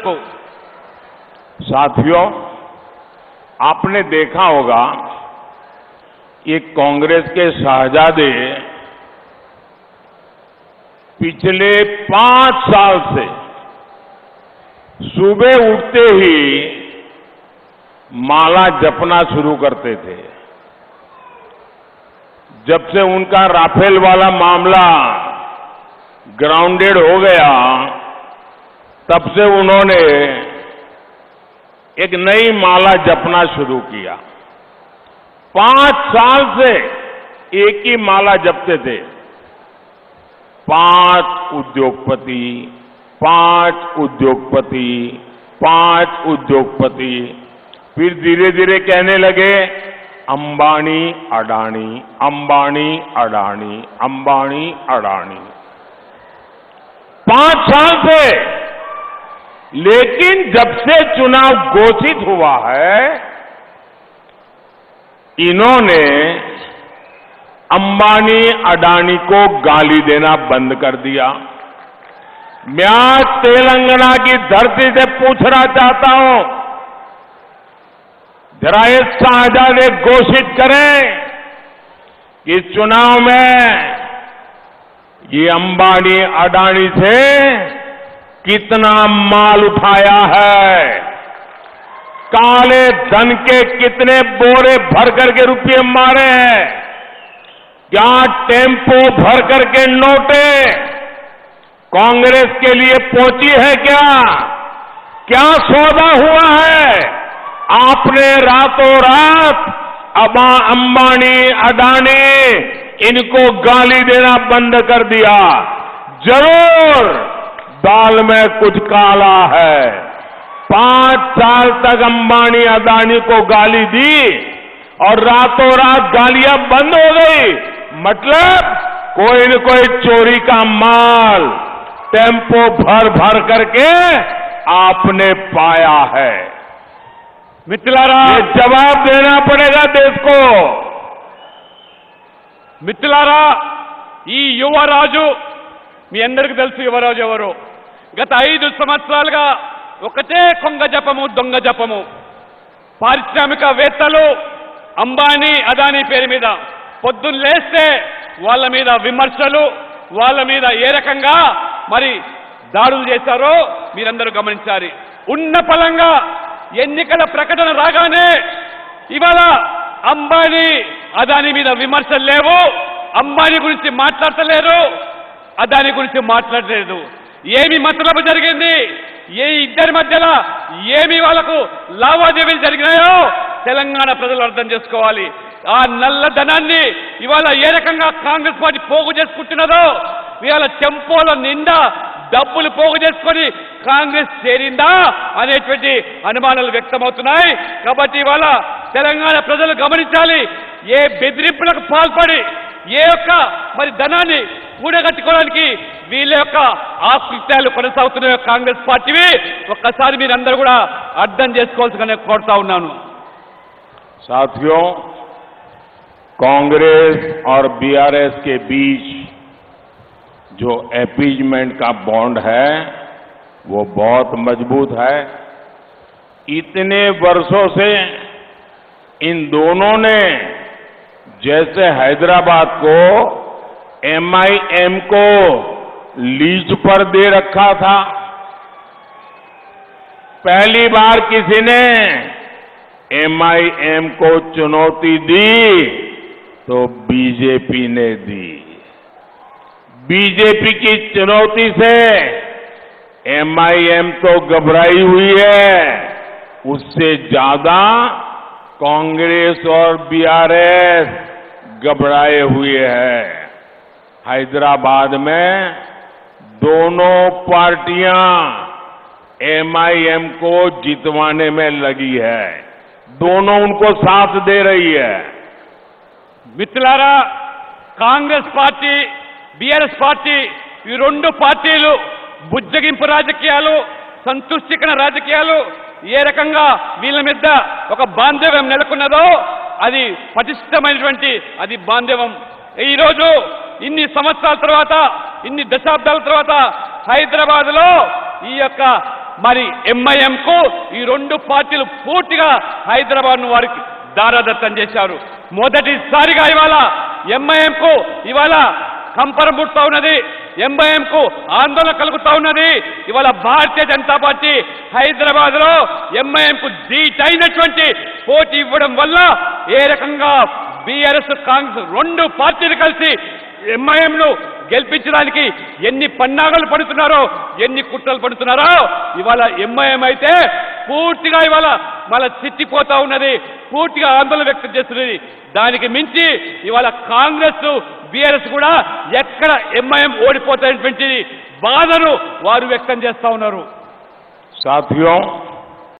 को। साथियों, आपने देखा होगा ये कांग्रेस के शहजादे पिछले 5 साल से सुबह उठते ही माला जपना शुरू करते थे। जब से उनका राफेल वाला मामला ग्राउंडेड हो गया, तब से उन्होंने एक नई माला जपना शुरू किया। 5 साल से एक ही माला जपते थे। 5 उद्योगपति, 5 उद्योगपति, 5 उद्योगपति। फिर धीरे धीरे कहने लगे अंबानी अडानी, अंबानी अडानी, अंबानी अडानी। 5 साल से। लेकिन जब से चुनाव घोषित हुआ है, इन्होंने अंबानी अडानी को गाली देना बंद कर दिया। मैं आज तेलंगाना की धरती से पूछना चाहता हूं, जरा ये शहजादे घोषित करें कि चुनाव में ये अंबानी अडानी से कितना माल उठाया है, काले धन के कितने बोरे भर करके रुपये मारे हैं, क्या टेम्पो भर करके नोटे कांग्रेस के लिए पहुंची है, क्या सौदा हुआ है। आपने रातों रात अब अंबानी अडानी इनको गाली देना बंद कर दिया। जरूर दाल में कुछ काला है। 5 साल तक अंबानी अडानी को गाली दी और रातों रात गालियां बंद हो गई। मतलब कोई न कोई चोरी का माल टेम्पो भर भर करके आपने पाया है। मित्रुलारा, ये जवाब देना पड़ेगा देश को। మిత్రులారా, ఈ యువరాజు మీ అందరికీ తెలుసు యువరాజు ఎవరు. గత 5 సంవత్సరాలుగా ఒకటే కొంగ జపము, దొంగ జపము. పారిశ్రామికవేత్తలు అంబానీ అదానీ పేరు మీద పొద్దున్న లేస్తే వాళ్ళ మీద విమర్శలు, వాళ్ళ మీద ఏ రకంగా మరి దాడులు చేశారో మీరందరూ గమనించాలి. ఉన్న పలంగా ఎన్నికల ప్రకటన రాగానే ఇవాళ అంబానీ అదానీ మీద విమర్శలు లేవు, అంబానీ గురించి మాట్లాడతలేరు, అదానీ గురించి మాట్లాడలేదు. ఏమి మతలబు జరిగింది, ఏ ఇద్దరి మధ్యలో ఏమి వాళ్ళకు లావాదేవీలు జరిగినాయో తెలంగాణ ప్రజలు అర్థం చేసుకోవాలి. ఆ నల్లధనాన్ని ఇవాళ ఏ రకంగా కాంగ్రెస్ పార్టీ పోగు చేసుకుంటున్నదో, ఇవాళ చెంపోల నిండా డబ్బులు పోగు చేసుకొని కాంగ్రెస్ చేరిందా అనేటువంటి అనుమానాలు వ్యక్తమవుతున్నాయి. కాబట్టి ఇవాళ తెలంగాణ ప్రజలు గమనించాలి, ఏ బెదిరింపులకు పాల్పడి ఏ యొక్క మరి ధనాన్ని కూడగట్టుకోవడానికి వీళ్ళ యొక్క ఆకృత్యాలు కొనసాగుతున్న కాంగ్రెస్ పార్టీవి ఒక్కసారి మీరందరూ కూడా అర్థం చేసుకోవాల్సిందిగా కోరుతా ఉన్నాను. साथियों, कांग्रेस और बीआरएस के बीच जो अपीजमेंट का बॉन्ड है वो बहुत मजबूत है। इतने वर्षों से इन दोनों ने जैसे हैदराबाद को एमआईएम को लीज पर दे रखा था, पहली बार किसी ने एमआईएम को चुनौती दी तो बीजेपी ने दी। बीजेपी की चुनौती से एमआईएम तो घबराई हुई है, उससे ज्यादा कांग्रेस और बीआरएस घबराए हुए हैं। हैदराबाद में दोनों पार्टियां एमआईएम को जितवाने में लगी है, दोनों उनको साथ दे रही है। మిత్రులారా, కాంగ్రెస్ పార్టీ, బీఆర్ఎస్ పార్టీ, ఈ రెండు పార్టీలు బుజ్జగింపు రాజకీయాలు, సంతుష్టికరణ రాజకీయాలు ఏ రకంగా వీళ్ళ మీద ఒక బాంధవ్యం నెలకొన్నదో అది పటిష్టమైనటువంటి అది బాంధవ్యం. ఈరోజు ఇన్ని సంవత్సరాల తర్వాత, ఇన్ని దశాబ్దాల తర్వాత హైదరాబాద్ లో ఈ యొక్క మరి ఎంఐఎం కు ఈ రెండు పార్టీలు పూర్తిగా హైదరాబాద్ ను వారికి దారాదత్తం చేశారు. మొదటిసారిగా ఇవాళ ఎంఐఎం కు ఇవాళ కంపరం పుడుతూ ఉన్నది, ఎంఐఎం కు ఆందోళన కలుగుతా ఉన్నది. ఇవాళ భారతీయ జనతా పార్టీ హైదరాబాద్ లో ఎంఐఎం కు ధీటైనటువంటి పోటీ ఇవ్వడం వల్ల ఏ రకంగా బీఆర్ఎస్ కాంగ్రెస్ రెండు పార్టీలు కలిసి ఎంఐఎం ను గెలిపించడానికి ఎన్ని పన్నాగాలు పడుతున్నారో, ఎన్ని కుట్రలు పడుతున్నారో ఇవాళ ఎంఐఎం అయితే పూర్తిగా ఇవాళ మళ్ళా చిట్టిపోతా ఉన్నది, పూర్తిగా ఆందోళన వ్యక్తం చేస్తున్నది. దానికి మించి ఇవాళ కాంగ్రెస్ బీఆర్ఎస్ కూడా ఎక్కడ ఎంఐఎం ఓడిపోతాయనేటువంటి బాధను వారు వ్యక్తం చేస్తా ఉన్నారు. साथियों,